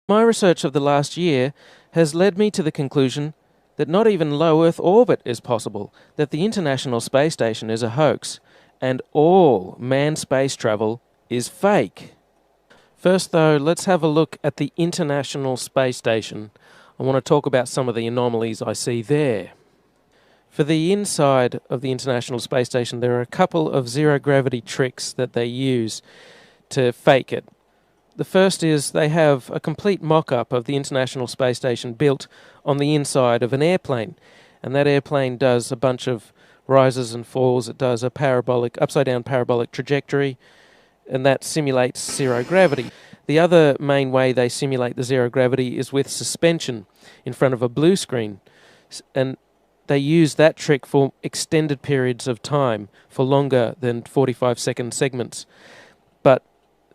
My research of the last year has led me to the conclusion that not even low Earth orbit is possible, that the International Space Station is a hoax, and all manned space travel is fake. First, though, let's have a look at the International Space Station. I want to talk about some of the anomalies I see there. For the inside of the International Space Station, there are a couple of zero-gravity tricks that they use to fake it. The first is they have a complete mock-up of the International Space Station built on the inside of an airplane. And that airplane does a bunch of rises and falls. It does a upside-down parabolic trajectory, and that simulates zero gravity. The other main way they simulate the zero gravity is with suspension in front of a blue screen. And they use that trick for extended periods of time, for longer than 45-second segments. But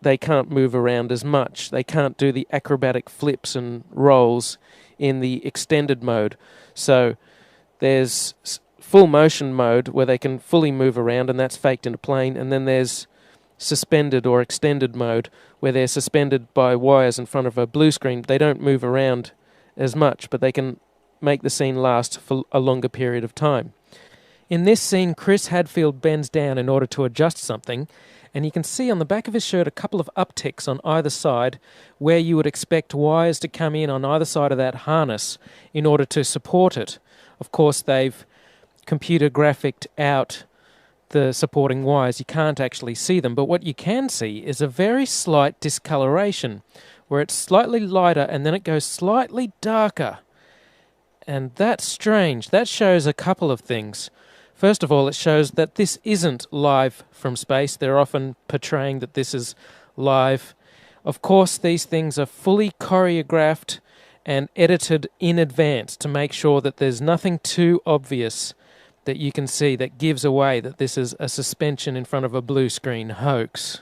they can't move around as much. They can't do the acrobatic flips and rolls in the extended mode. So there's full motion mode where they can fully move around, and that's faked in a plane. And then there's suspended or extended mode where they're suspended by wires in front of a blue screen. They don't move around as much, but they can make the scene last for a longer period of time. In this scene, Chris Hadfield bends down in order to adjust something, and you can see on the back of his shirt a couple of upticks on either side where you would expect wires to come in on either side of that harness in order to support it. Of course, they've computer graphicked out the supporting wires. You can't actually see them, but what you can see is a very slight discoloration where it's slightly lighter and then it goes slightly darker. And that's strange. That shows a couple of things. First of all, it shows that this isn't live from space. They're often portraying that this is live. Of course, these things are fully choreographed and edited in advance to make sure that there's nothing too obvious that you can see that gives away that this is a suspension in front of a blue screen hoax.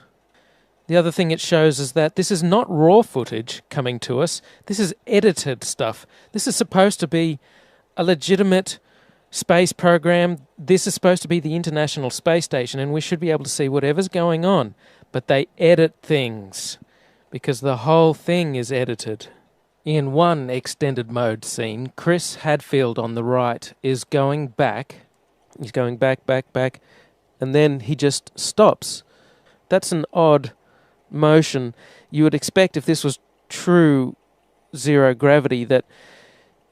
The other thing it shows is that this is not raw footage coming to us. This is edited stuff. This is supposed to be a legitimate space program. This is supposed to be the International Space Station, and we should be able to see whatever's going on. But they edit things because the whole thing is edited. In one extended mode scene, Chris Hadfield on the right is going back. He's going back, and then he just stops. That's an odd motion. You would expect if this was true zero gravity that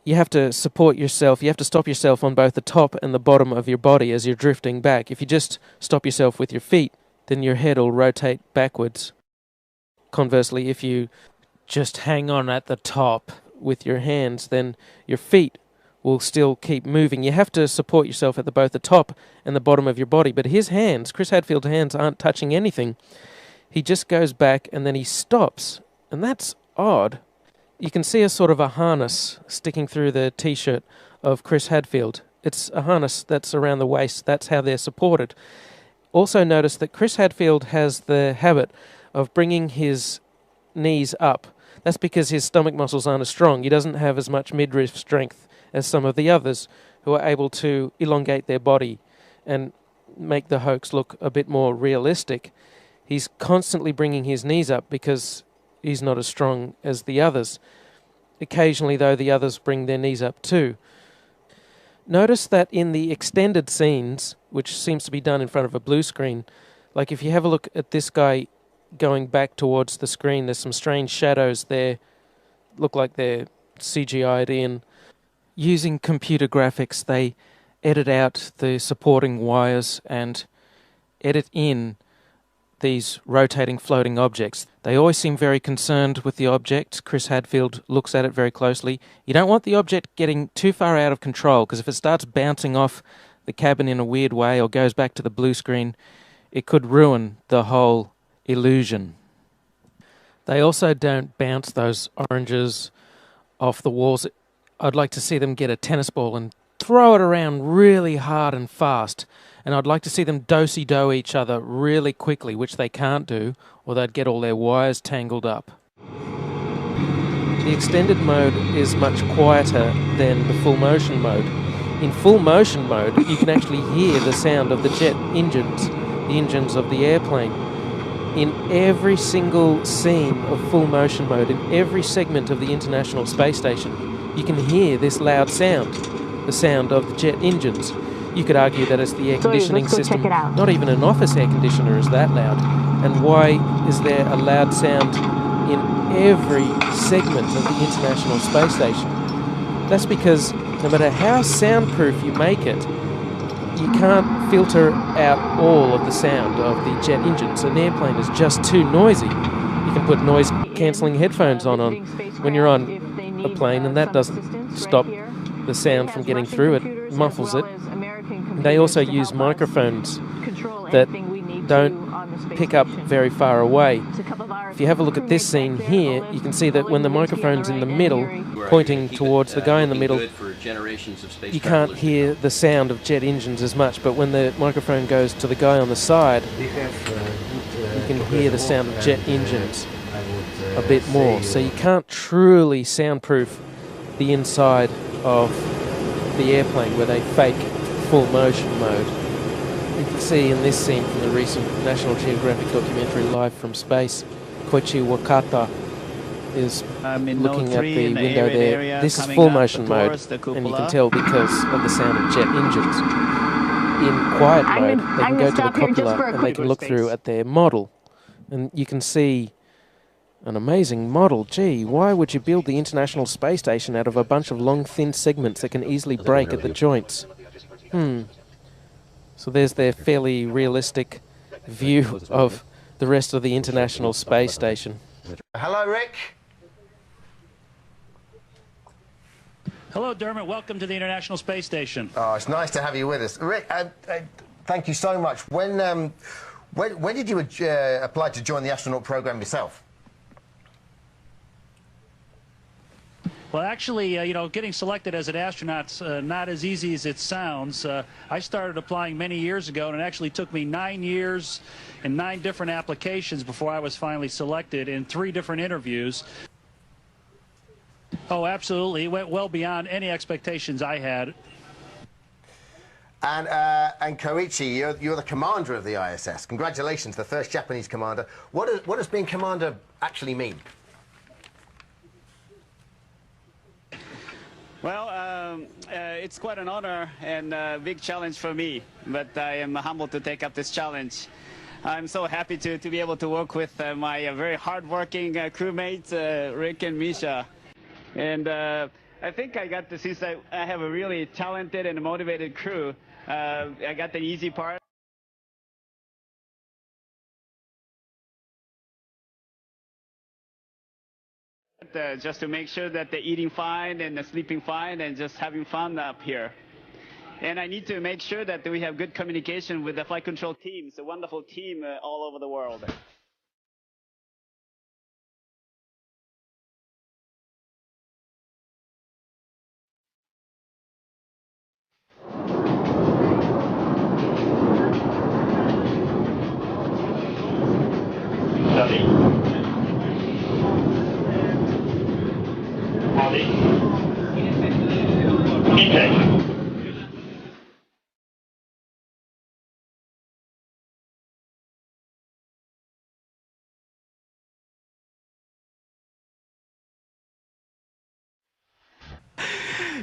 you have to support yourself, you have to stop yourself on both the top and the bottom of your body as you're drifting back. If you just stop yourself with your feet, then your head will rotate backwards. Conversely, if you just hang on at the top with your hands, then your feet will still keep moving. You have to support yourself at both the top and the bottom of your body. But his hands, Chris Hadfield's hands, aren't touching anything. He just goes back and then he stops. And that's odd. You can see a sort of a harness sticking through the t-shirt of Chris Hadfield. It's a harness that's around the waist. That's how they're supported. Also notice that Chris Hadfield has the habit of bringing his knees up. That's because his stomach muscles aren't as strong. He doesn't have as much midriff strength as some of the others who are able to elongate their body and make the hoax look a bit more realistic. He's constantly bringing his knees up because he's not as strong as the others. Occasionally, though, the others bring their knees up too. Notice that in the extended scenes, which seems to be done in front of a blue screen, like if you have a look at this guy going back towards the screen, there's some strange shadows there, look like they're CGI'd in. Using computer graphics, they edit out the supporting wires and edit in these rotating floating objects. They always seem very concerned with the object. Chris Hadfield looks at it very closely. You don't want the object getting too far out of control, because if it starts bouncing off the cabin in a weird way or goes back to the blue screen, it could ruin the whole illusion. They also don't bounce those oranges off the walls. I'd like to see them get a tennis ball and throw it around really hard and fast. And I'd like to see them do-si-do each other really quickly, which they can't do, or they'd get all their wires tangled up. The extended mode is much quieter than the full motion mode. In full motion mode, you can actually hear the sound of the jet engines, the engines of the airplane. in every single scene of full motion mode, in every segment of the International Space Station, you can hear this loud sound, the sound of the jet engines. You could argue that it's the air conditioning system. Not even an office air conditioner is that loud. And why is there a loud sound in every segment of the International Space Station? That's because no matter how soundproof you make it, you can't filter out all of the sound of the jet engines. An airplane is just too noisy. You can put noise-cancelling headphones on when you're on a plane, and that doesn't stop the sound from getting through. It muffles it. They also use microphones that don't pick up very far away. If you have a look at this scene here, you can see that when the microphone's in the middle, pointing towards the guy in the middle, you can't hear the sound of jet engines as much, but when the microphone goes to the guy on the side, you can hear the sound of jet engines a bit more. So you can't truly soundproof the inside of the airplane where they fake full motion mode. You can see in this scene from the recent National Geographic documentary Live from Space, Koichi Wakata is looking at the window there. This is full motion mode, and you can tell because of the sound of jet engines. In quiet mode, they can go to the cupola and they can look through at their model, and you can see an amazing model. Gee, why would you build the International Space Station out of a bunch of long, thin segments that can easily break at the joints? So there's their fairly realistic view of the rest of the International Space Station. Hello, Rick. Hello, Dermot. Welcome to the International Space Station. Oh, it's nice to have you with us. Rick, thank you so much. When did you apply to join the astronaut program yourself? Well, actually, you know, getting selected as an astronaut's not as easy as it sounds. I started applying many years ago, and it actually took me 9 years and 9 different applications before I was finally selected in 3 different interviews. Oh, absolutely. It went well beyond any expectations I had. And Koichi, you're the commander of the ISS. Congratulations, the first Japanese commander. What does being commander actually mean? Well, it's quite an honor and a big challenge for me, but I am humbled to take up this challenge. I'm so happy to be able to work with my very hard-working crewmates, Rick and Misha. And I think I got to see that I have a really talented and motivated crew. I got the easy part. Just to make sure that they're eating fine and they're sleeping fine and just having fun up here. And I need to make sure that we have good communication with the flight control team. It's a wonderful team all over the world.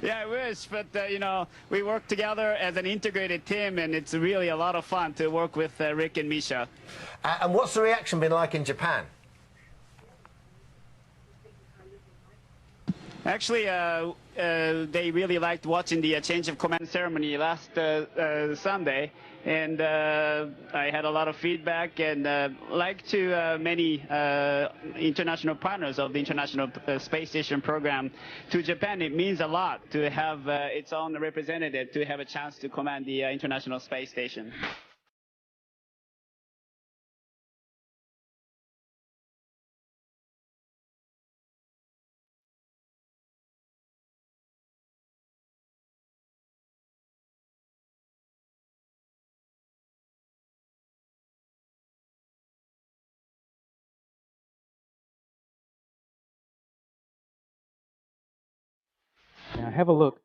Yeah, I wish, but you know, we work together as an integrated team, and it's really a lot of fun to work with Rick and Misha. And what's the reaction been like in Japan? Actually, they really liked watching the change of command ceremony last Sunday, and I had a lot of feedback, and like to many international partners of the International Space Station program, to Japan it means a lot to have its own representative, to have a chance to command the International Space Station. Now have a look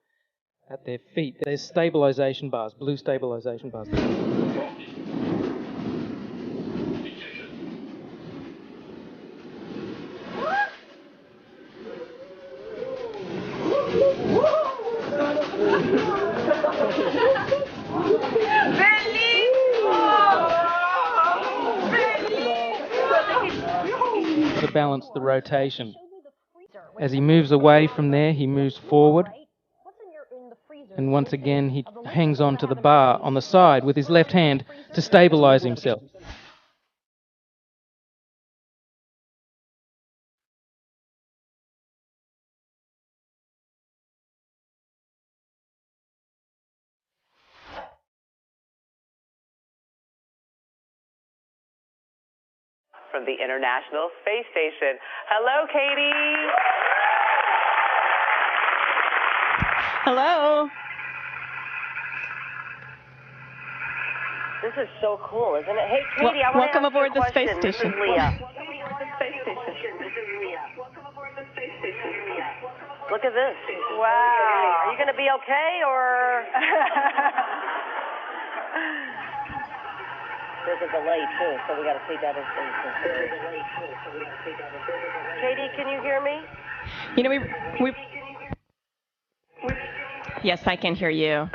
at their feet. There's stabilization bars, blue stabilization bars. to balance the rotation. As he moves away from there, he moves forward. And once again, he hangs on to the bar on the side with his left hand to stabilise himself. From the International Space Station. Hello, Katie. Hello. This is so cool, isn't it? Hey, Katie, I want to welcome ask aboard you a the space question. station. This is Leah. Look at this. Wow. Are you going to be okay, or? There's a delay, too, so we got to take that into consideration. Katie, can you hear me? You know, we Yes, I can hear you.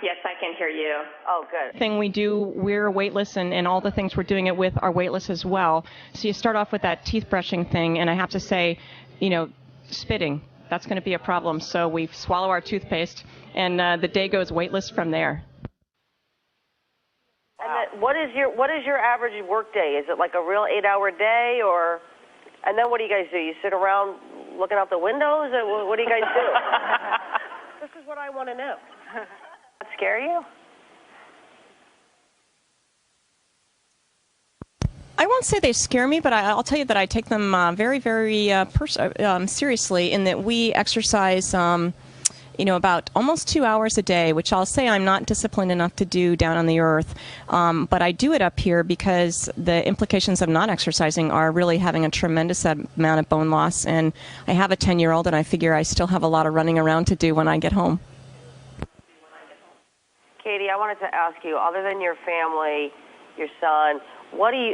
Yes, I can hear you. Oh, good. Thing we do, we're weightless, and all the things we're doing it with are weightless as well. So you start off with that teeth brushing thing, and I have to say, you know, spitting, that's going to be a problem. So we swallow our toothpaste, and the day goes weightless from there. And what is your average work day? Is it like a real 8-hour day, or? And then what do you guys do? You sit around looking out the windows? Or what do you guys do? This is what I want to know. That scare you? I won't say they scare me, but I'll tell you that I take them very, very seriously in that we exercise, about almost 2 hours a day, which I'll say I'm not disciplined enough to do down on the earth. But I do it up here because the implications of not exercising are really having a tremendous amount of bone loss. And I have a 10-year-old, and I figure I still have a lot of running around to do when I get home. Katie, I wanted to ask you, other than your family, your son,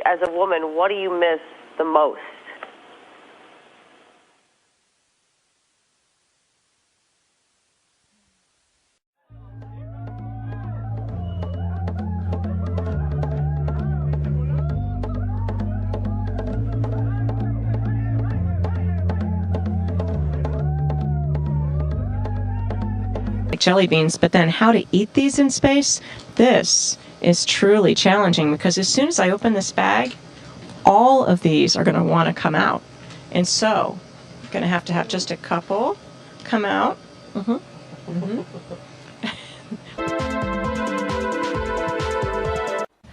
as a woman, what do you miss the most? Jelly beans, but then how to eat these in space, this is truly challenging, because as soon as I open this bag, all of these are going to want to come out. And so I'm going to have just a couple come out.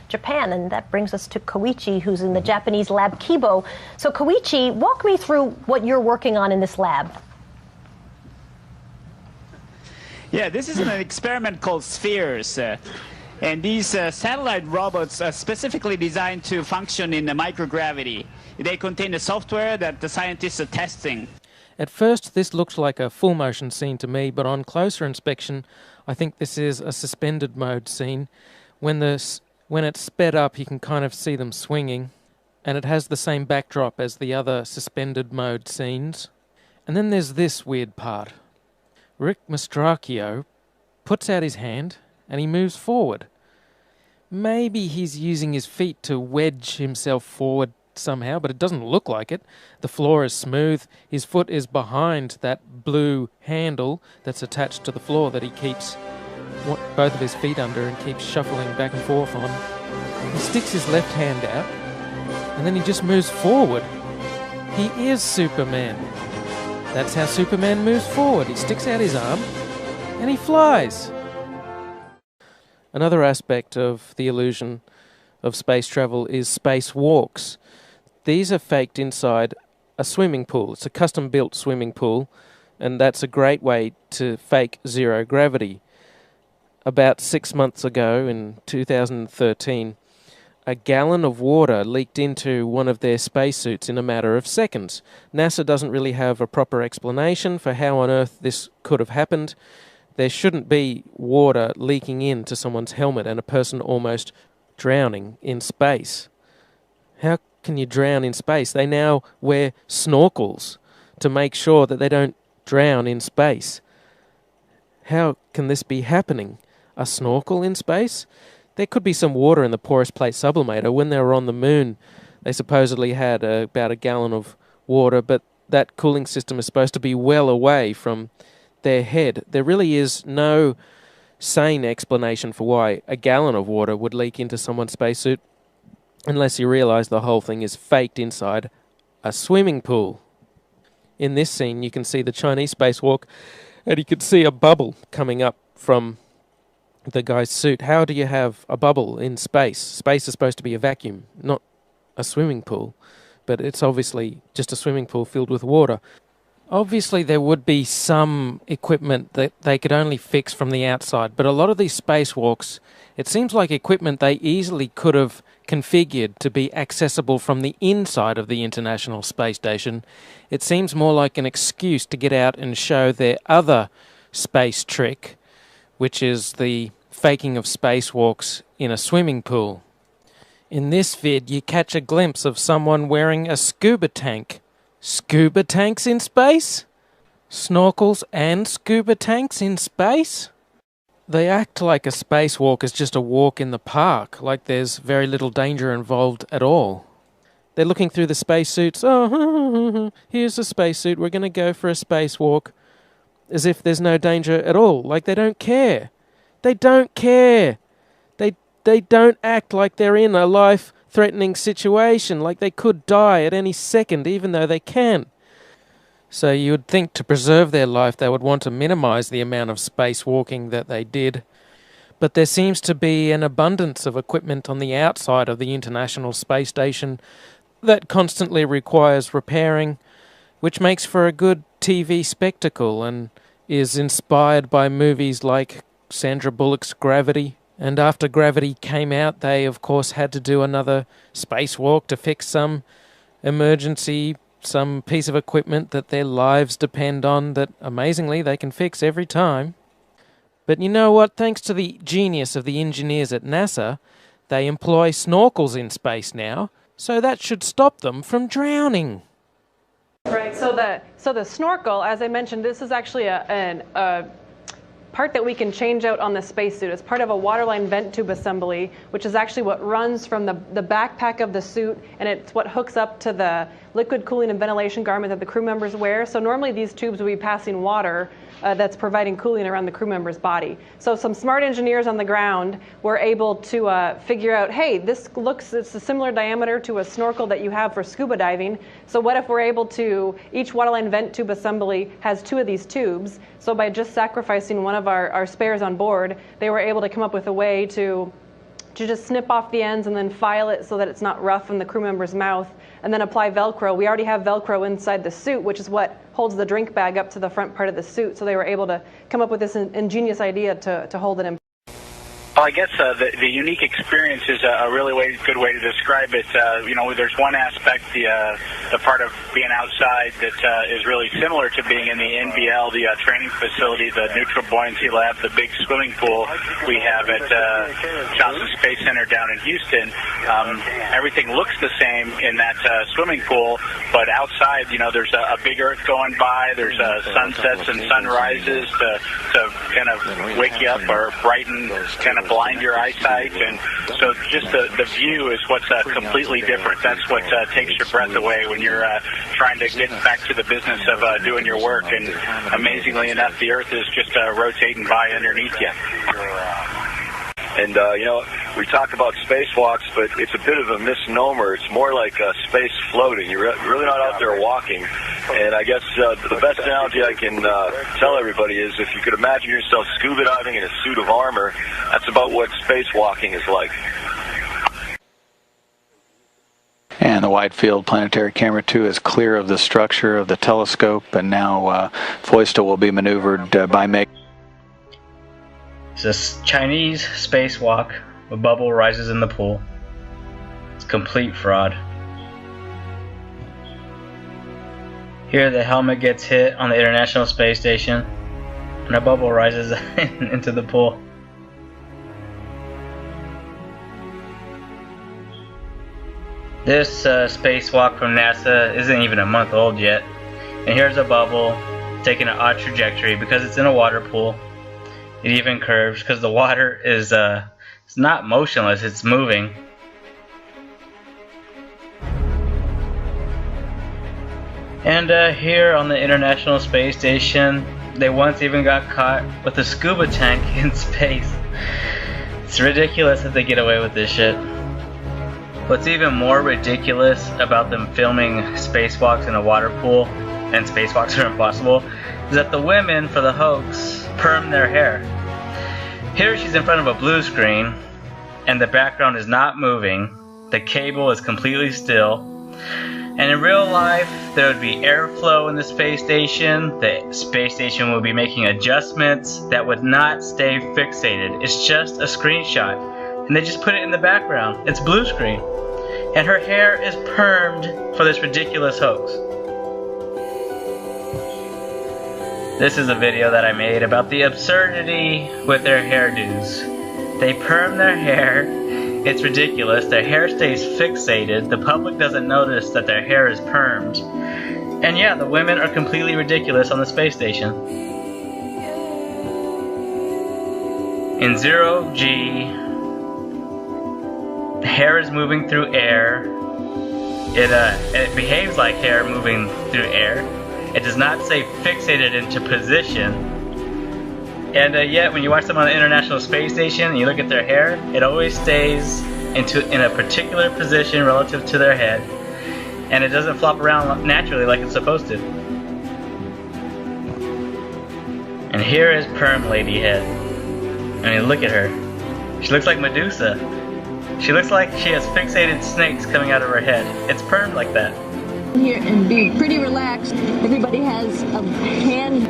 Japan, and that brings us to Koichi, who's in the Japanese lab Kibo. So Koichi, walk me through what you're working on in this lab. Yeah, this is an experiment called Spheres. And these satellite robots are specifically designed to function in the microgravity. They contain the software that the scientists are testing. At first, this looks like a full motion scene to me, but on closer inspection, I think this is a suspended mode scene. When it's sped up, you can kind of see them swinging, and it has the same backdrop as the other suspended mode scenes. And then there's this weird part. Rick Mastracchio puts out his hand and he moves forward. Maybe he's using his feet to wedge himself forward somehow, but it doesn't look like it. The floor is smooth. His foot is behind that blue handle that's attached to the floor that he keeps both of his feet under and keeps shuffling back and forth on. He sticks his left hand out and then he just moves forward. He is Superman. That's how Superman moves forward. He sticks out his arm and he flies. Another aspect of the illusion of space travel is spacewalks. These are faked inside a swimming pool. It's a custom-built swimming pool, and that's a great way to fake zero gravity. About 6 months ago, in 2013, a gallon of water leaked into one of their spacesuits in a matter of seconds. NASA doesn't really have a proper explanation for how on earth this could have happened. There shouldn't be water leaking into someone's helmet and a person almost drowning in space. How can you drown in space? They now wear snorkels to make sure that they don't drown in space. How can this be happening? A snorkel in space? There could be some water in the porous plate sublimator. When they were on the moon, They supposedly had about a gallon of water, but that cooling system is supposed to be well away from their head. There really is no sane explanation for why a gallon of water would leak into someone's spacesuit, unless you realize the whole thing is faked inside a swimming pool. In this scene, you can see the Chinese spacewalk, and you can see a bubble coming up from the guy's suit. How do you have a bubble in space? Space is supposed to be a vacuum, not a swimming pool. But it's obviously just a swimming pool filled with water. Obviously, there would be some equipment that they could only fix from the outside, but a lot of these spacewalks, it seems like equipment they easily could have configured to be accessible from the inside of the International Space Station. It seems more like an excuse to get out and show their other space trick, which is the faking of spacewalks in a swimming pool. In this vid, you catch a glimpse of someone wearing a scuba tank. Scuba tanks in space? Snorkels and scuba tanks in space? They act like a spacewalk is just a walk in the park, like there's very little danger involved at all. They're looking through the spacesuits. Oh, here's a spacesuit, we're going to go for a spacewalk. As if there's no danger at all, like they don't care. They don't care. They don't act like they're in a life-threatening situation, like they could die at any second, even though they can. So you would think to preserve their life they would want to minimize the amount of spacewalking that they did. But there seems to be an abundance of equipment on the outside of the International Space Station that constantly requires repairing, which makes for a good TV spectacle and is inspired by movies like Sandra Bullock's Gravity. And after Gravity came out, they of course had to do another spacewalk to fix some emergency, some piece of equipment that their lives depend on that amazingly they can fix every time. But you know what? Thanks to the genius of the engineers at NASA, they employ snorkels in space now, so that should stop them from drowning. Right, so the snorkel, as I mentioned, this is actually a part that we can change out on the spacesuit. It's part of a waterline vent tube assembly, which is actually what runs from the backpack of the suit, and it's what hooks up to the liquid cooling and ventilation garment that the crew members wear. So normally these tubes will be passing water that's providing cooling around the crew member's body. So some smart engineers on the ground were able to figure out, hey, it's a similar diameter to a snorkel that you have for scuba diving. So what if we're able to, each waterline vent tube assembly has 2 of these tubes. So by just sacrificing one of our spares on board, they were able to come up with a way to just snip off the ends and then file it so that it's not rough in the crew member's mouth, and then apply Velcro. We already have Velcro inside the suit, which is what holds the drink bag up to the front part of the suit. So they were able to come up with this ingenious idea to hold it in. Well, I guess the unique experience is a really good way to describe it. There's one aspect, the part of being outside that is really similar to being in the NBL, the training facility, the neutral buoyancy lab, the big swimming pool we have at Johnson Space Center down in Houston. Everything looks the same in that swimming pool, but outside, there's a big Earth going by. There's sunsets and sunrises to kind of wake you up or brighten, kind of blind your eyesight, and so just the view is what's completely different. That's what takes your breath away when you're trying to get back to the business of doing your work, and amazingly enough, the Earth is just rotating by underneath you. And, we talk about spacewalks, but it's a bit of a misnomer. It's more like space floating. You're really not out there walking. And I guess the best analogy I can tell everybody is if you could imagine yourself scuba diving in a suit of armor, that's about what spacewalking is like. And the Wide Field Planetary Camera 2 is clear of the structure of the telescope, and now FOISTA will be maneuvered by Meg. It's a Chinese spacewalk. A bubble rises in the pool. It's complete fraud. Here the helmet gets hit on the International Space Station, and a bubble rises into the pool. This spacewalk from NASA isn't even a month old yet, and here's a bubble taking an odd trajectory because it's in a water pool. It even curves because the water is it's not motionless, it's moving. And here on the International Space Station, they once even got caught with a scuba tank in space. It's ridiculous that they get away with this shit. What's even more ridiculous about them filming spacewalks in a water pool, and spacewalks are impossible, is that the women for the hoax perm their hair. Here she's in front of a blue screen, and the background is not moving. The cable is completely still. And in real life, there would be airflow in the space station. The space station would be making adjustments that would not stay fixated. It's just a screenshot. And they just put it in the background. It's blue screen. And her hair is permed for this ridiculous hoax. This is a video that I made about the absurdity with their hairdos. They perm their hair. It's ridiculous. Their hair stays fixated. The public doesn't notice that their hair is permed. And yeah, the women are completely ridiculous on the space station. In 0G, hair is moving through air. It behaves like hair moving through air. It does not stay fixated into position. And yet, when you watch them on the International Space Station and you look at their hair, it always stays in a particular position relative to their head, and it doesn't flop around naturally like it's supposed to. And here is Perm Lady Head. I mean, look at her. She looks like Medusa. She looks like she has fixated snakes coming out of her head. It's permed like that. Here and be pretty relaxed. Everybody has a hand.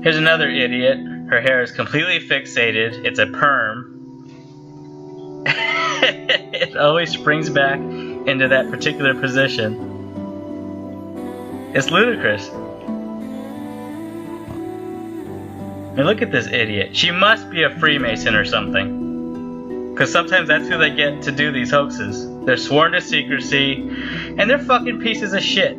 Here's another idiot. Her hair is completely fixated. It's a perm. It always springs back into that particular position. It's ludicrous. I mean, look at this idiot. She must be a Freemason or something. Because sometimes that's who they get to do these hoaxes. They're sworn to secrecy, and they're fucking pieces of shit.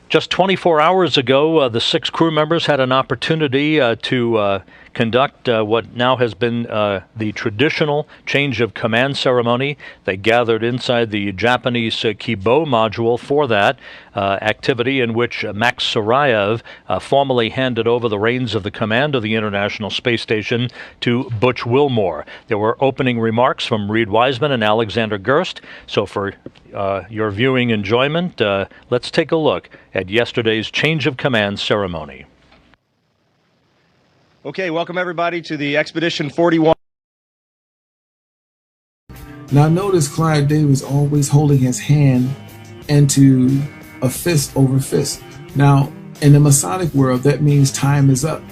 Just 24 hours ago, the 6 crew members had an opportunity to conduct what now has been the traditional change of command ceremony. They gathered inside the Japanese Kibo module for that activity, in which Max Sarayev formally handed over the reins of the command of the International Space Station to Butch Wilmore. There were opening remarks from Reid Wiseman and Alexander Gerst. So for your viewing enjoyment, let's take a look at yesterday's change of command ceremony. Okay, welcome everybody to the Expedition 41. Now notice Clive Davis always holding his hand into a fist over fist. Now, in the Masonic world, that means time is up.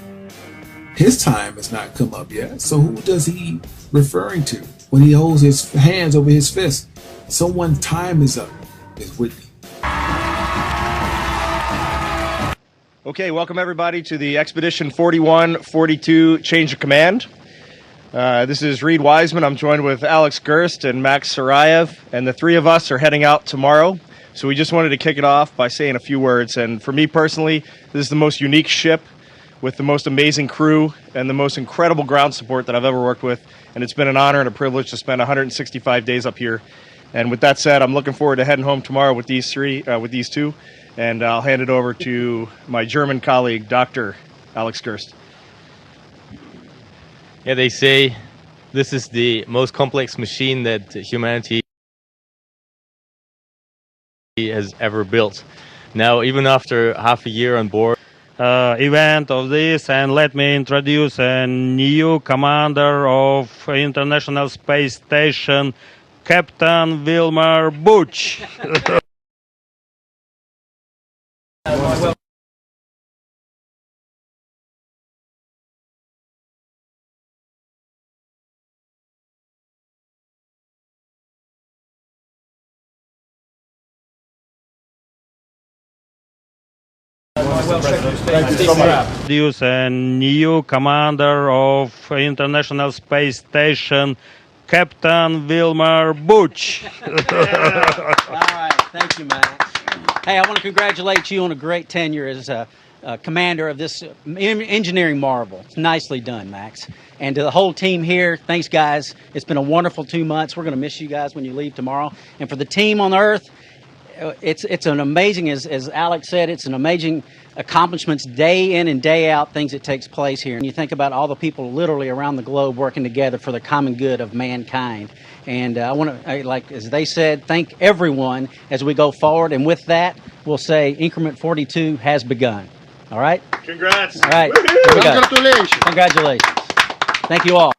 His time has not come up yet. So who does he referring to when he holds his hands over his fist? Someone's time is up. Is Whitney. Okay, welcome everybody to the Expedition 41-42 Change of Command. This is Reid Wiseman. I'm joined with Alex Gerst and Max Sarayev, and the three of us are heading out tomorrow. So we just wanted to kick it off by saying a few words. And for me personally, this is the most unique ship with the most amazing crew and the most incredible ground support that I've ever worked with. And it's been an honor and a privilege to spend 165 days up here. And with that said, I'm looking forward to heading home tomorrow with these two. And I'll hand it over to my German colleague, Dr. Alex Gerst. Yeah, they say this is the most complex machine that humanity has ever built. Now, even after half a year on board, event of this, and let me introduce a new commander of International Space Station, Captain Wilmer Butch. Thank you so much. Introduce a new commander of International Space Station, Captain Wilmer Butch. All right, thank you, Max. Hey, I want to congratulate you on a great tenure as a commander of this engineering marvel. It's nicely done, Max. And to the whole team here, thanks, guys. It's been a wonderful 2 months. We're going to miss you guys when you leave tomorrow. And for the team on Earth, it's an amazing, as Alex said, it's an amazing accomplishments day in and day out, things that takes place here. And you think about all the people literally around the globe working together for the common good of mankind. And I want to, like as they said, thank everyone as we go forward. And with that, we'll say Increment 42 has begun. All right? Congrats. All right. Here we go. Congratulations. Congratulations. Thank you all.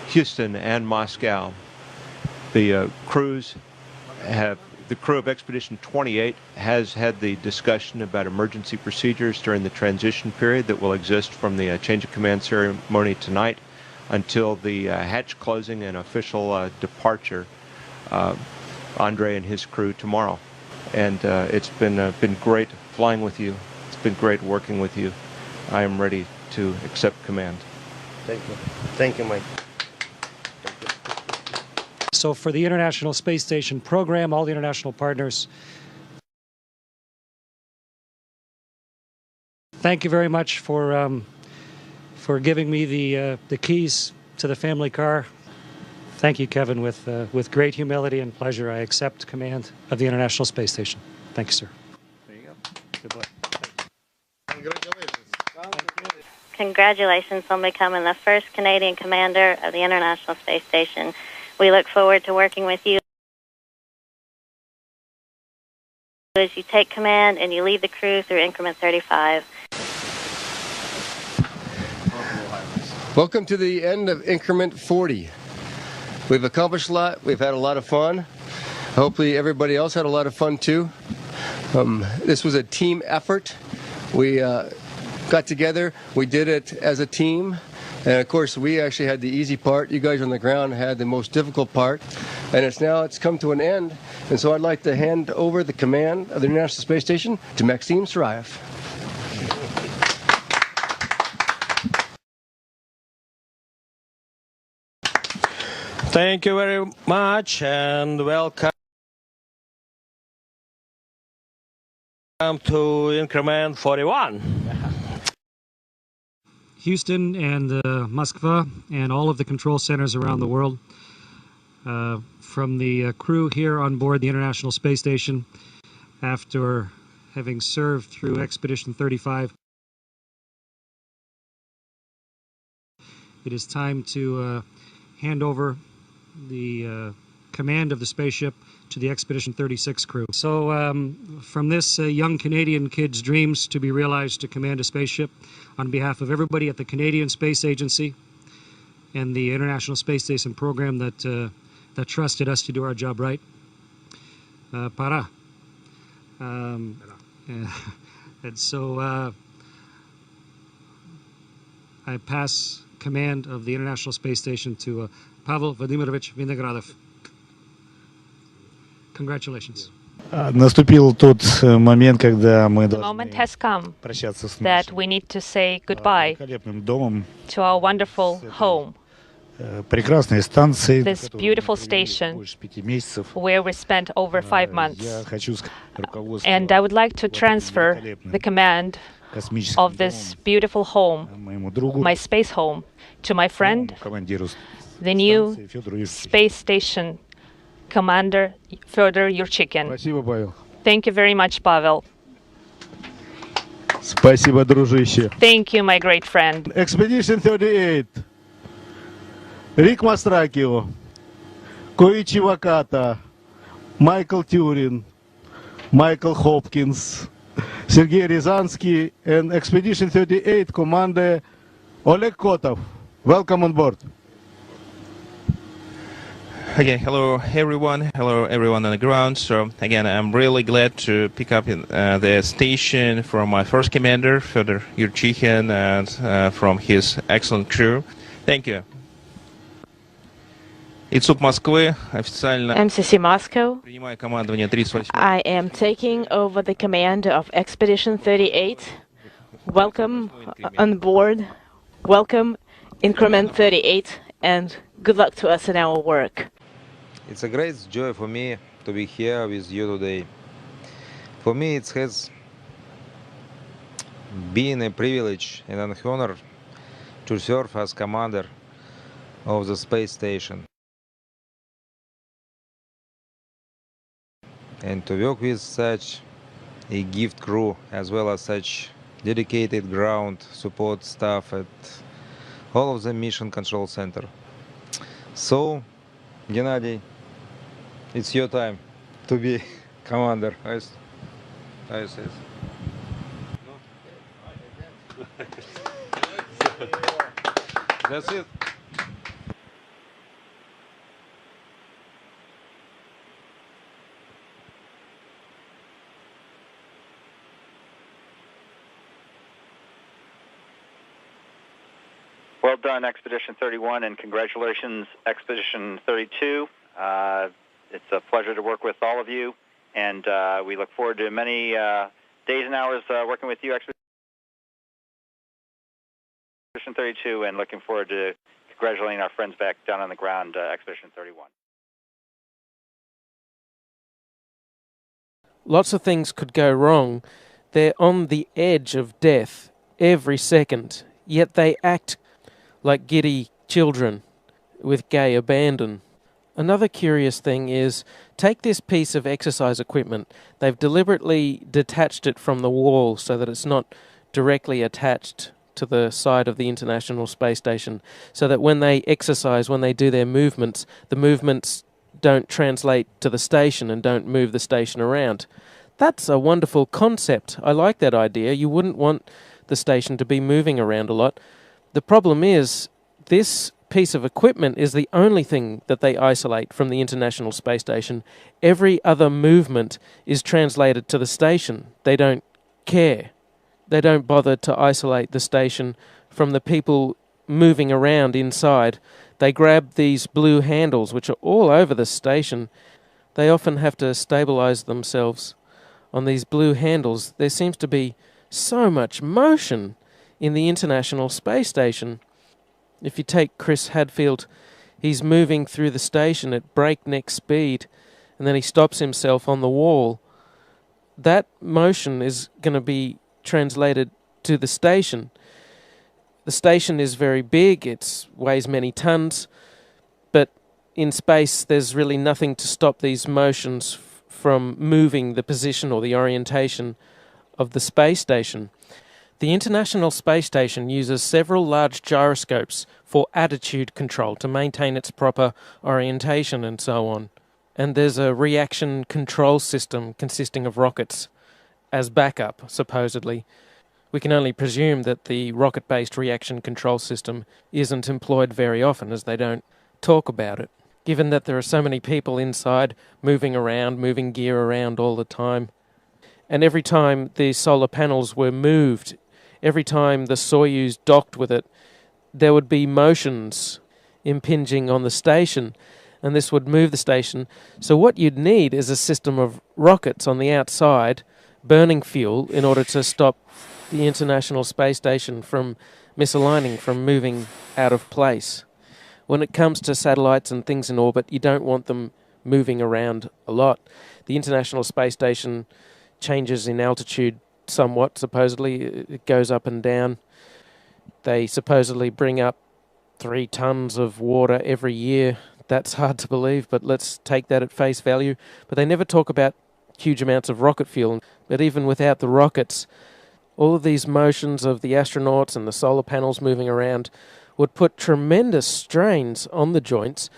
Houston and Moscow. The crews have, the crew of Expedition 28 has had the discussion about emergency procedures during the transition period that will exist from the change of command ceremony tonight until the hatch closing and official departure. Andre and his crew tomorrow. And it's been great flying with you. It's been great working with you. I am ready to accept command. Thank you. Thank you, Mike. So for the International Space Station program, all the international partners, thank you very much for giving me the keys to the family car. Thank you, Kevin. With great humility and pleasure, I accept command of the International Space Station. Thank you, sir. There you go. Good luck. Congratulations on becoming the first Canadian commander of the International Space Station. We look forward to working with you as you take command and you lead the crew through Increment 35. Welcome to the end of Increment 40. We've accomplished a lot. We've had a lot of fun. Hopefully everybody else had a lot of fun too. This was a team effort. We got together. We did it as a team. And of course, we actually had the easy part. You guys on the ground had the most difficult part. And it's come to an end. And so I'd like to hand over the command of the International Space Station to Maxim Sarayev. Thank you very much and welcome to Increment 41. Houston and Moskva and all of the control centers around the world. From the crew here on board the International Space Station, after having served through Expedition 35, it is time to hand over the command of the spaceship to the Expedition 36 crew. So from this young Canadian kid's dreams to be realized to command a spaceship, on behalf of everybody at the Canadian Space Agency and the International Space Station program that trusted us to do our job right, para. And so I pass command of the International Space Station to Pavel Vladimirovich Vinogradov. Congratulations. Наступил тот момент, когда мы The moment has come прощаться с that we need to say goodbye великолепным домом, to our wonderful home, прекрасной станции, this beautiful station больше 5 месяцев. where we spent over 5 months. Я хочу сказать руководству And I would like to transfer the command of this beautiful home, my space home, to my friend, the new space station commander, Fyodor Yurchikhin. Thank you very much, Pavel. Спасибо, дружище. Thank you, my great friend. Expedition 38. Рик Мастракио, Коичи Ваката, Майкл Тюрин, Michael Hopkins, Sergei Rязанский, and Expedition 38 Commander Oleg Kotov. Welcome on board. Okay, hello everyone on the ground. So again, I'm really glad to pick up the station from my first commander, Fyodor Yurchikhin, and from his excellent crew. Thank you. ИЦУК Москвы официально MCC Moscow. принимаю командование 38. I am taking over the command of Expedition 38. Welcome on board. Welcome Increment 38, and good luck to us in our work. It's a great joy for me to be here with you today. For me, it has been a privilege and an honor to serve as commander of the space station and to work with such a gift crew as well as such dedicated ground support staff at all of the Mission Control Center. So, Gennady, it's your time to be commander. That's it. Well done, Expedition 31, and congratulations, Expedition 32. It's a pleasure to work with all of you, and we look forward to many days and hours working with you, Expedition 32, and looking forward to congratulating our friends back down on the ground, Expedition 31. Lots of things could go wrong. They're on the edge of death every second, yet they act like giddy children with gay abandon. Another curious thing is, take this piece of exercise equipment. They've deliberately detached it from the wall so that it's not directly attached to the side of the International Space Station, so that when they exercise, when they do their movements, the movements don't translate to the station and don't move the station around. That's a wonderful concept. I like that idea. You wouldn't want the station to be moving around a lot. The problem is, this piece of equipment is the only thing that they isolate from the International Space Station. Every other movement is translated to the station. They don't care. They don't bother to isolate the station from the people moving around inside. They grab these blue handles, which are all over the station. They often have to stabilize themselves on these blue handles. There seems to be so much motion in the International Space Station. If you take Chris Hadfield, he's moving through the station at breakneck speed, and then he stops himself on the wall. That motion is going to be translated to the station. The station is very big, it weighs many tons, but in space there's really nothing to stop these motions from moving the position or the orientation of the space station. The International Space Station uses several large gyroscopes for attitude control to maintain its proper orientation and so on. And there's a reaction control system consisting of rockets as backup, supposedly. We can only presume that the rocket-based reaction control system isn't employed very often, as they don't talk about it, given that there are so many people inside moving around, moving gear around all the time. And every time the solar panels were moved, every time the Soyuz docked with it, there would be motions impinging on the station, and this would move the station. So what you'd need is a system of rockets on the outside burning fuel in order to stop the International Space Station from misaligning, from moving out of place. When it comes to satellites and things in orbit, you don't want them moving around a lot. The International Space Station changes in altitude somewhat, supposedly. It goes up and down. They supposedly bring up 3 tons of water every year. That's hard to believe, but let's take that at face value. But they never talk about huge amounts of rocket fuel. But even without the rockets, all of these motions of the astronauts and the solar panels moving around would put tremendous strains on the joints,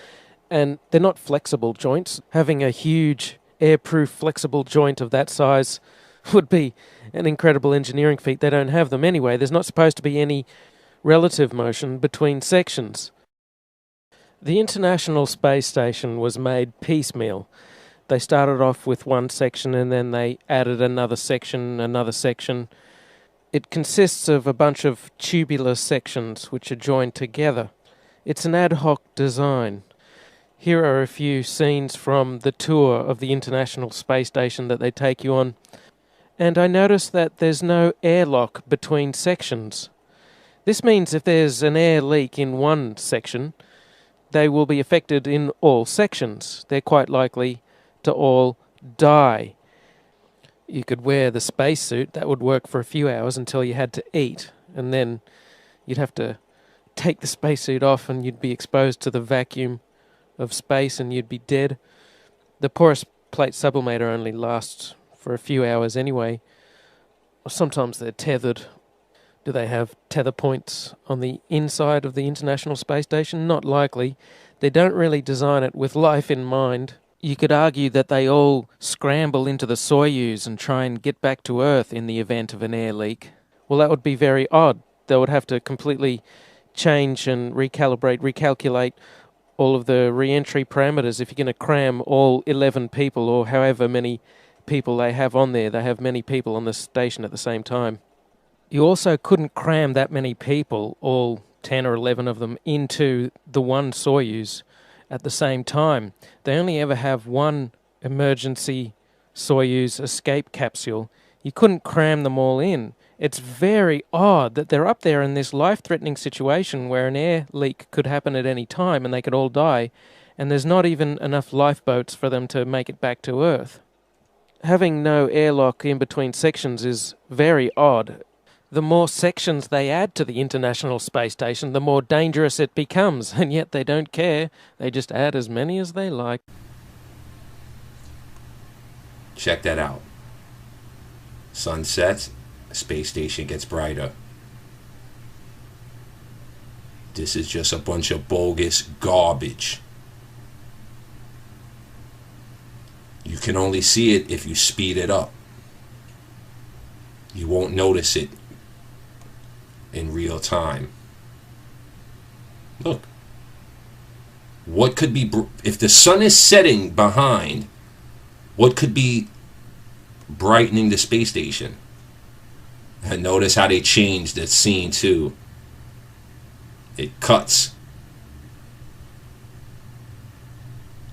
and they're not flexible joints. Having a huge airproof flexible joint of that size would be an incredible engineering feat. They don't have them anyway. There's not supposed to be any relative motion between sections. The International Space Station was made piecemeal. They started off with one section and then they added another section. It consists of a bunch of tubular sections which are joined together. It's an ad hoc design. Here are a few scenes from the tour of the International Space Station that they take you on. And I noticed that there's no airlock between sections. This means if there's an air leak in one section, they will be affected in all sections. They're quite likely to all die. You could wear the spacesuit. That would work for a few hours until you had to eat. And then you'd have to take the spacesuit off and you'd be exposed to the vacuum of space and you'd be dead. The porous plate sublimator only lasts for a few hours anyway. Sometimes they're tethered. Do they have tether points on the inside of the International Space Station? Not likely. They don't really design it with life in mind. You could argue that they all scramble into the Soyuz and try and get back to Earth in the event of an air leak. Well, that would be very odd. They would have to completely change and recalculate all of the re-entry parameters if you're going to cram all 11 people or however many people they have on there. They have many people on the station at the same time. You also couldn't cram that many people, all 10 or 11 of them, into the one Soyuz at the same time. They only ever have one emergency Soyuz escape capsule. You couldn't cram them all in. It's very odd that they're up there in this life-threatening situation where an air leak could happen at any time and they could all die, and there's not even enough lifeboats for them to make it back to Earth. Having no airlock in between sections is very odd. The more sections they add to the International Space Station, the more dangerous it becomes, and yet they don't care. They just add as many as they like. Check that out. Sun sets, space station gets brighter. This is just a bunch of bogus garbage. You can only see it if you speed it up. You won't notice it in real time. Look. What could be, if the sun is setting behind, what could be brightening the space station? And notice how they changed the scene too. It cuts.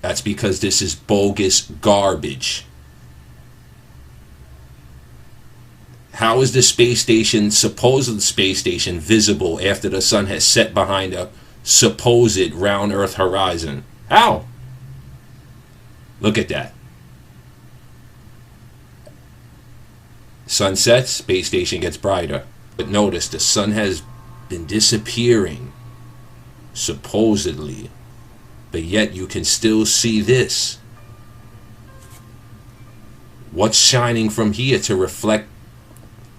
That's because this is bogus garbage. How is the space station, supposed space station, visible after the sun has set behind a supposed round Earth horizon? How? Look at that. Sun sets, space station gets brighter. But notice the sun has been disappearing, supposedly. But yet you can still see this. What's shining from here to reflect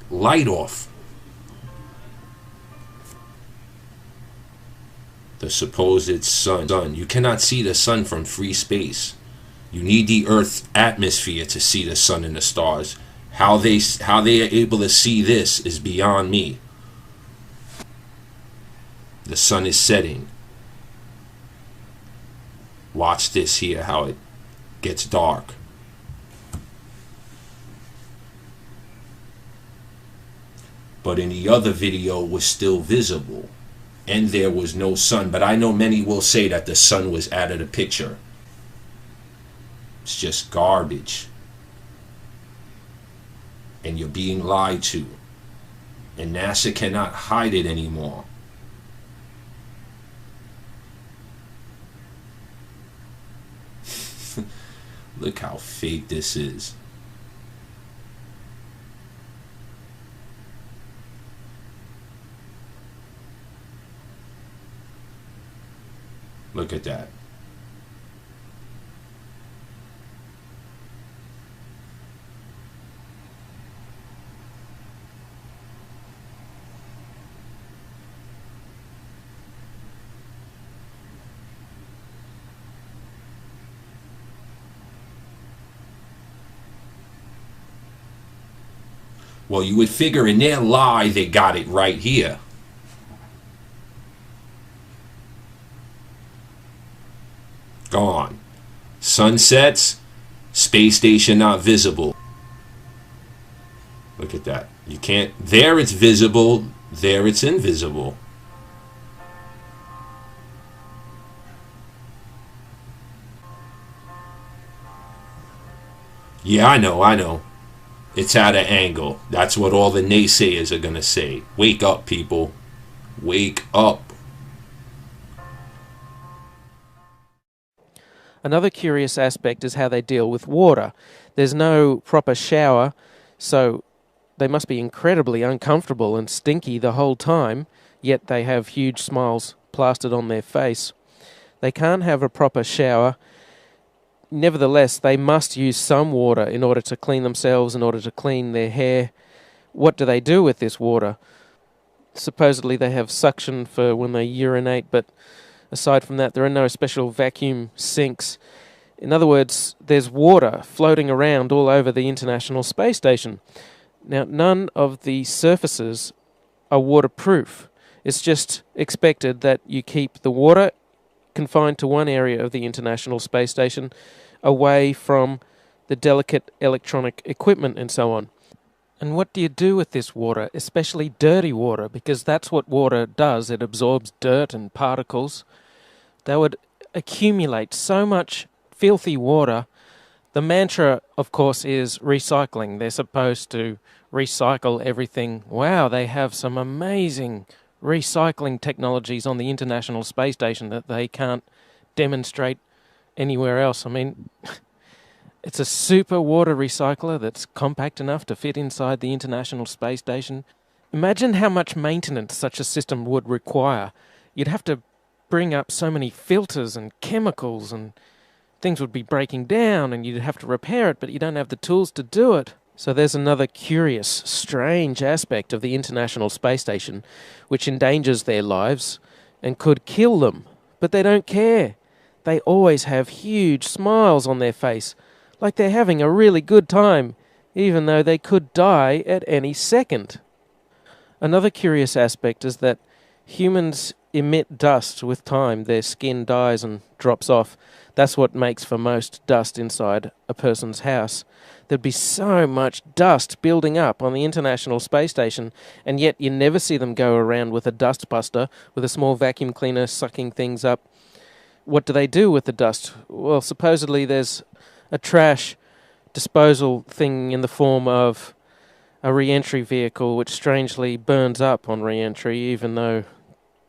light off? The supposed sun. You cannot see the sun from free space. You need the Earth's atmosphere to see the sun and the stars. How they are able to see this is beyond me. The sun is setting. Watch this here, how it gets dark. But in the other video was still visible, and there was no sun. But I know many will say that the sun was out of the picture. It's just garbage. And you're being lied to. And NASA cannot hide it anymore. Look how fake this is. Look at that. Well, you would figure in their lie they got it right here. Gone. Sunsets, space station not visible. Look at that. You can't, there it's visible, there it's invisible. Yeah, I know. It's at an angle. That's what all the naysayers are going to say. Wake up, people. Wake up. Another curious aspect is how they deal with water. There's no proper shower, so they must be incredibly uncomfortable and stinky the whole time, yet they have huge smiles plastered on their face. They can't have a proper shower. Nevertheless, they must use some water in order to clean themselves, in order to clean their hair. What do they do with this water? Supposedly they have suction for when they urinate, but aside from that, there are no special vacuum sinks. In other words, there's water floating around all over the International Space Station. Now, none of the surfaces are waterproof. It's just expected that you keep the water confined to one area of the International Space Station, away from the delicate electronic equipment and so on. And what do you do with this water, especially dirty water? Because that's what water does. It absorbs dirt and particles. They would accumulate so much filthy water. The mantra, of course, is recycling. They're supposed to recycle everything. Wow, they have some amazing recycling technologies on the International Space Station that they can't demonstrate anywhere else. I mean, it's a super water recycler that's compact enough to fit inside the International Space Station. Imagine how much maintenance such a system would require. You'd have to bring up so many filters and chemicals, and things would be breaking down, and you'd have to repair it, but you don't have the tools to do it. So there's another curious, strange aspect of the International Space Station which endangers their lives and could kill them. But they don't care. They always have huge smiles on their face, like they're having a really good time, even though they could die at any second. Another curious aspect is that humans emit dust with time. Their skin dies and drops off. That's what makes for most dust inside a person's house. There'd be so much dust building up on the International Space Station, and yet you never see them go around with a dust buster, with a small vacuum cleaner sucking things up. What do they do with the dust? Well, supposedly there's a trash disposal thing in the form of a re-entry vehicle which strangely burns up on re-entry, even though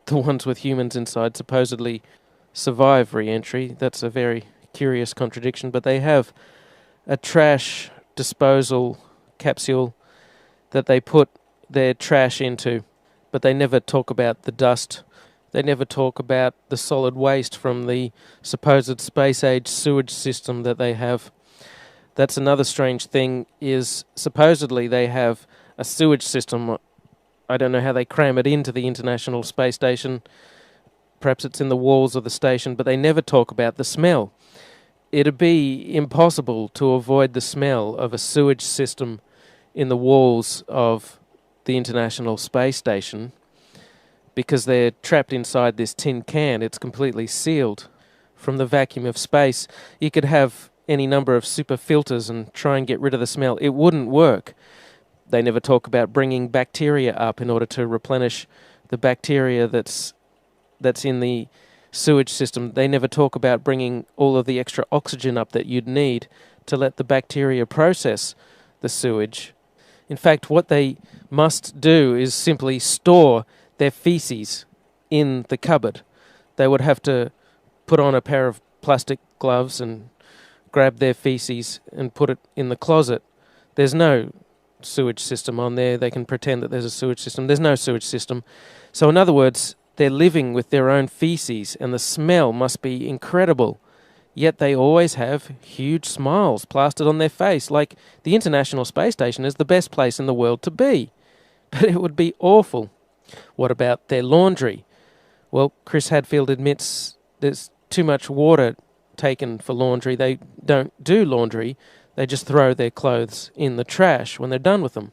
the ones with humans inside supposedly survive re-entry. That's a very curious contradiction, but they have a trash disposal capsule that they put their trash into, but they never talk about the dust. They never talk about the solid waste from the supposed space-age sewage system that they have. That's another strange thing, is supposedly they have a sewage system. I don't know how they cram it into the International Space Station. Perhaps it's in the walls of the station, but they never talk about the smell. It'd be impossible to avoid the smell of a sewage system in the walls of the International Space Station, because they're trapped inside this tin can. It's completely sealed from the vacuum of space. You could have any number of super filters and try and get rid of the smell. It wouldn't work. They never talk about bringing bacteria up in order to replenish the bacteria that's in the sewage system. They never talk about bringing all of the extra oxygen up that you'd need to let the bacteria process the sewage. In fact, what they must do is simply store their feces in the cupboard. They would have to put on a pair of plastic gloves and grab their feces and put it in the closet. There's no sewage system on there. They can pretend that there's a sewage system. There's no sewage system. So in other words, They're living with their own feces, and the smell must be incredible. Yet they always have huge smiles plastered on their face, like the International Space Station is the best place in the world to be. But it would be awful. What about their laundry? Well, Chris Hadfield admits there's too much water taken for laundry. They don't do laundry. They just throw their clothes in the trash when they're done with them.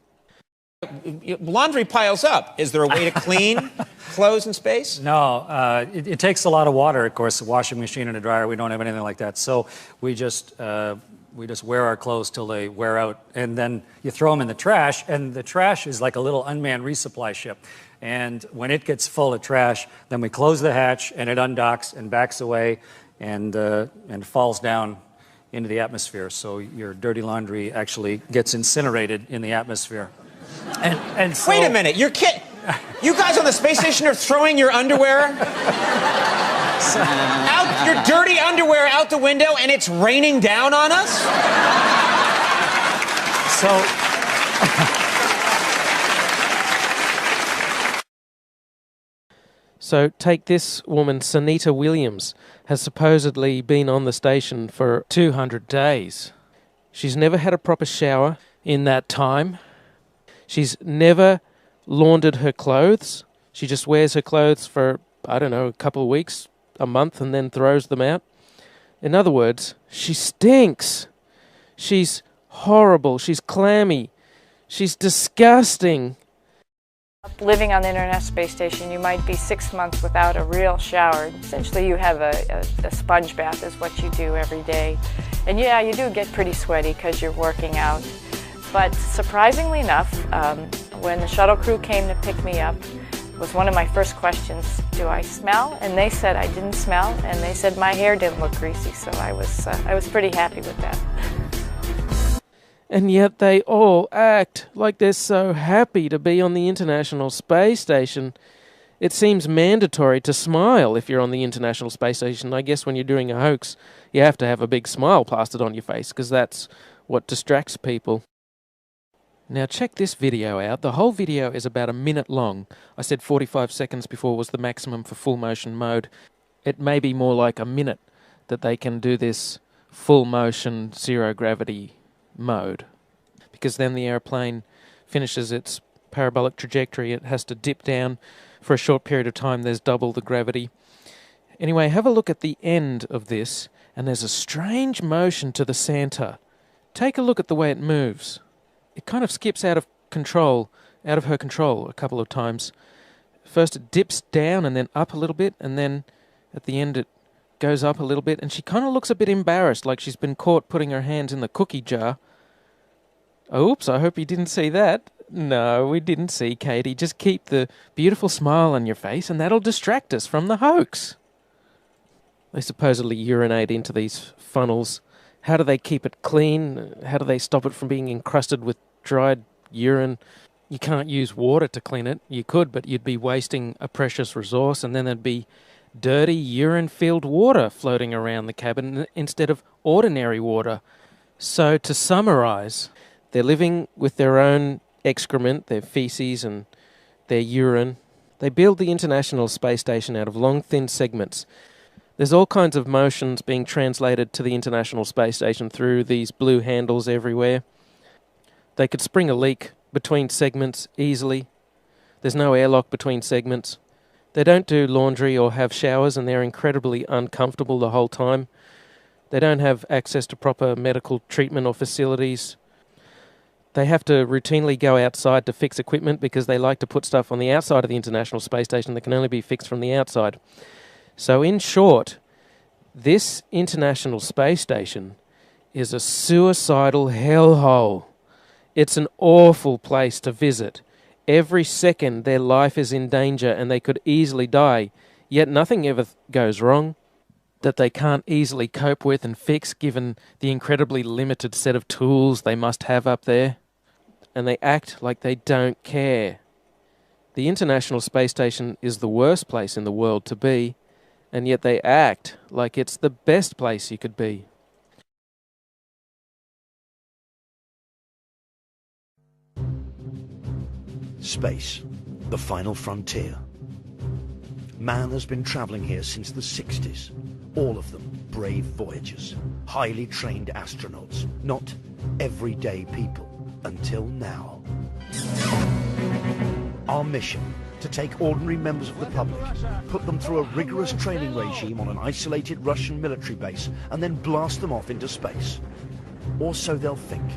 Laundry piles up. Is there a way to clean clothes in space? No, it takes a lot of water, of course, a washing machine and a dryer. We don't have anything like that. So we just wear our clothes till they wear out, and then you throw them in the trash, and the trash is like a little unmanned resupply ship. And when it gets full of trash, then we close the hatch, and it undocks and backs away and falls down into the atmosphere. So your dirty laundry actually gets incinerated in the atmosphere. And so, wait a minute, you're kidding. You guys on the space station are throwing your underwear out, your dirty underwear out the window, and it's raining down on us? So take this woman, Sunita Williams, has supposedly been on the station for 200 days. She's never had a proper shower in that time. She's never laundered her clothes. She just wears her clothes for, I don't know, a couple of weeks, a month, and then throws them out. In other words, she stinks. She's horrible. She's clammy. She's disgusting. Living on the International Space Station, you might be 6 months without a real shower. Essentially, you have a sponge bath is what you do every day. And yeah, you do get pretty sweaty because you're working out. But surprisingly enough, when the shuttle crew came to pick me up, was one of my first questions, do I smell? And they said I didn't smell, and they said my hair didn't look greasy, so I was pretty happy with that. And yet they all act like they're so happy to be on the International Space Station. It seems mandatory to smile if you're on the International Space Station. I guess when you're doing a hoax, you have to have a big smile plastered on your face, because that's what distracts people. Now check this video out. The whole video is about a minute long. I said 45 seconds before was the maximum for full motion mode. It may be more like a minute that they can do this full motion zero gravity mode, because then the airplane finishes its parabolic trajectory. It has to dip down for a short period of time. There's double the gravity. Anyway, have a look at the end of this, and there's a strange motion to the center. Take a look at the way it moves. It kind of skips out of her control a couple of times. First it dips down and then up a little bit, and then at the end it goes up a little bit, and she kind of looks a bit embarrassed, like she's been caught putting her hands in the cookie jar. Oops, I hope you didn't see that. No, we didn't see, Katie. Just keep the beautiful smile on your face, and that'll distract us from the hoax. They supposedly urinate into these funnels. How do they keep it clean? How do they stop it from being encrusted with dried urine? You can't use water to clean it. You could, but you'd be wasting a precious resource, and then there'd be dirty urine-filled water floating around the cabin instead of ordinary water. So to summarize, they're living with their own excrement, their feces and their urine. They build the International Space Station out of long, thin segments. There's all kinds of motions being translated to the International Space Station through these blue handles everywhere. They could spring a leak between segments easily. There's no airlock between segments. They don't do laundry or have showers, and they're incredibly uncomfortable the whole time. They don't have access to proper medical treatment or facilities. They have to routinely go outside to fix equipment because they like to put stuff on the outside of the International Space Station that can only be fixed from the outside. So in short, this International Space Station is a suicidal hellhole. It's an awful place to visit. Every second their life is in danger and they could easily die, yet nothing ever goes wrong that they can't easily cope with and fix given the incredibly limited set of tools they must have up there. And they act like they don't care. The International Space Station is the worst place in the world to be, and yet they act like it's the best place you could be. Space, the final frontier. Man has been traveling here since the 60s. All of them brave voyagers, highly trained astronauts, not everyday people until now. Our mission, to take ordinary members of the public, put them through a rigorous training regime on an isolated Russian military base, and then blast them off into space. Or so they'll think.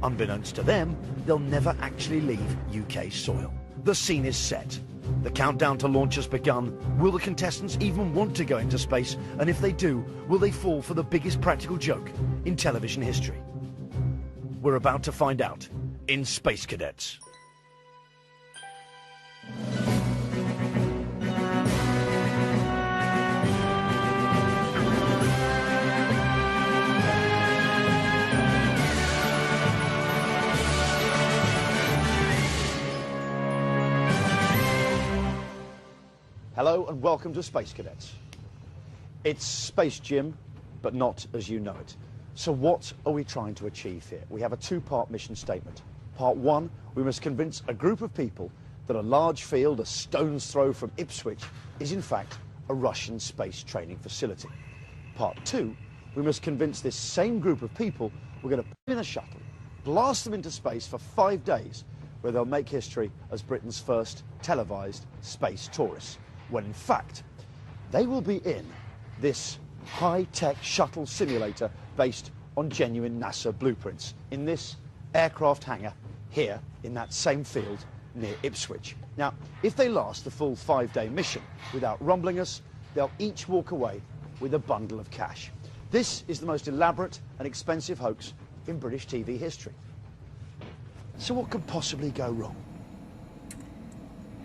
Unbeknownst to them, they'll never actually leave UK soil. The scene is set. The countdown to launch has begun. Will the contestants even want to go into space? And if they do, will they fall for the biggest practical joke in television history? We're about to find out in Space Cadets. Hello and welcome to Space Cadets. It's Space Gym, but not as you know it. So what are we trying to achieve here? We have a two-part mission statement. Part one, we must convince a group of people that a large field a stone's throw from Ipswich is in fact a Russian space training facility. Part two, we must convince this same group of people we're going to put them in a shuttle, blast them into space for 5 days, where they'll make history as Britain's first televised space tourists, when in fact they will be in this high-tech shuttle simulator based on genuine NASA blueprints in this aircraft hangar here in that same field near Ipswich. Now, if they last the full 5-day mission without rumbling us, they'll each walk away with a bundle of cash. This is the most elaborate and expensive hoax in British TV history. So what could possibly go wrong?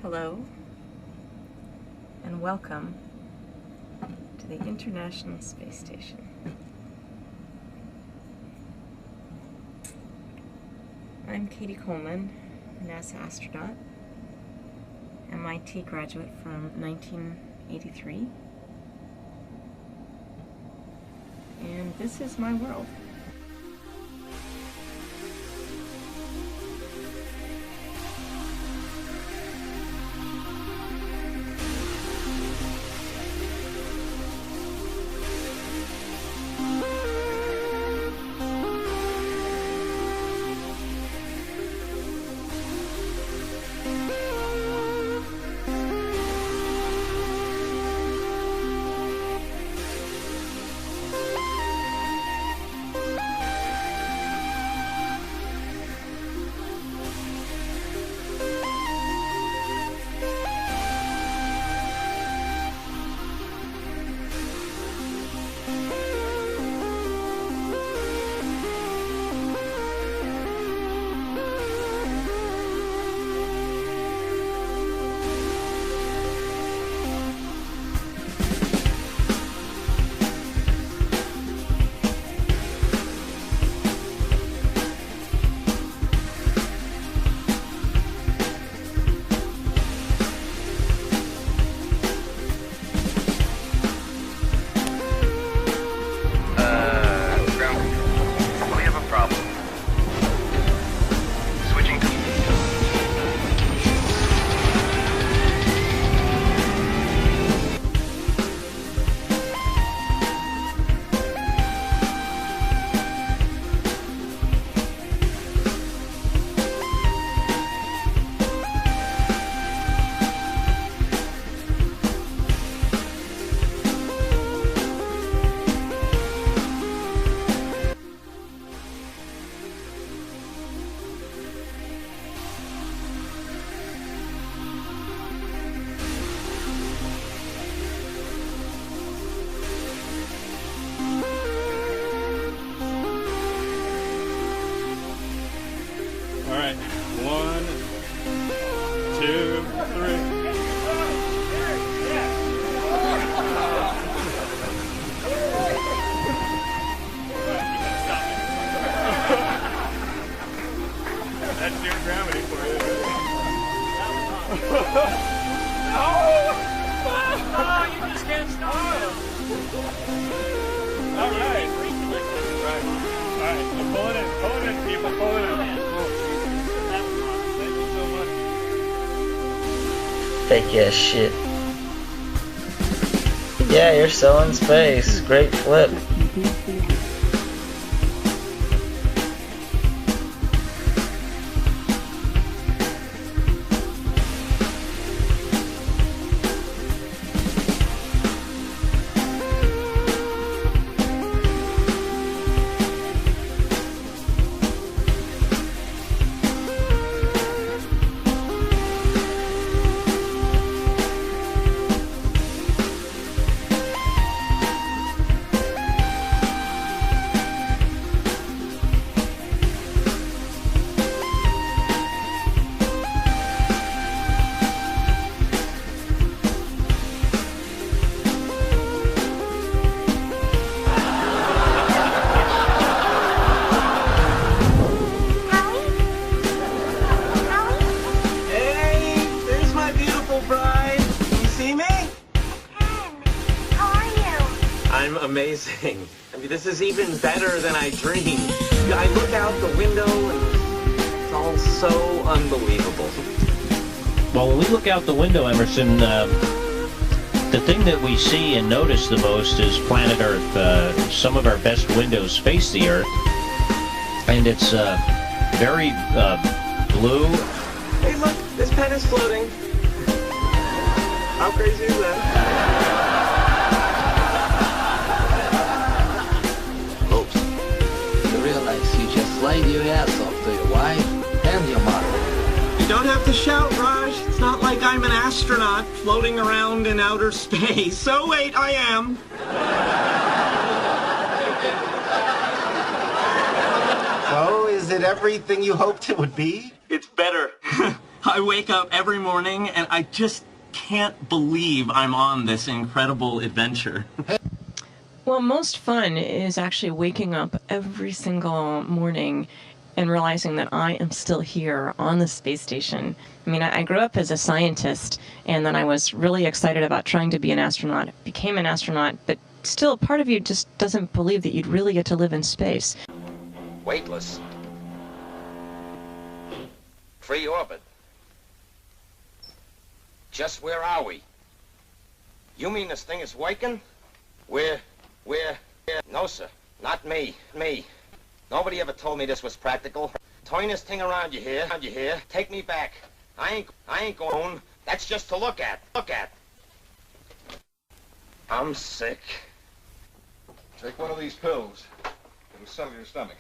Hello, and welcome to the International Space Station. I'm Katie Coleman, a NASA astronaut, MIT graduate from 1983, and this is my world. That's zero gravity for you. Oh, you just can't stop. All right. Alright, so pull it in, people, pull it in. Thank you so much. Fake ass shit. Yeah, you're still in space. Great flip. Amazing. I mean, this is even better than I dreamed. I look out the window and it's all so unbelievable. Well, when we look out the window, Emerson, the thing that we see and notice the most is planet Earth. Some of our best windows face the Earth, and it's very blue. Hey, look, this pen is floating. How crazy is that? Slide your ass off to your wife and your mother. You don't have to shout, Raj. It's not like I'm an astronaut floating around in outer space. So wait, I am. So, is it everything you hoped it would be? It's better. I wake up every morning and I just can't believe I'm on this incredible adventure. Well, most fun is actually waking up every single morning and realizing that I am still here on the space station. I mean, I grew up as a scientist, and then I was really excited about trying to be an astronaut. Became an astronaut, but still, part of you just doesn't believe that you'd really get to live in space. Weightless. Free orbit. Just where are we? You mean this thing is working? We're... No, sir. Not me. Nobody ever told me this was practical. Turn this thing around, you hear? Take me back. I ain't going. That's just to look at. I'm sick. Take one of these pills. It'll settle your stomach.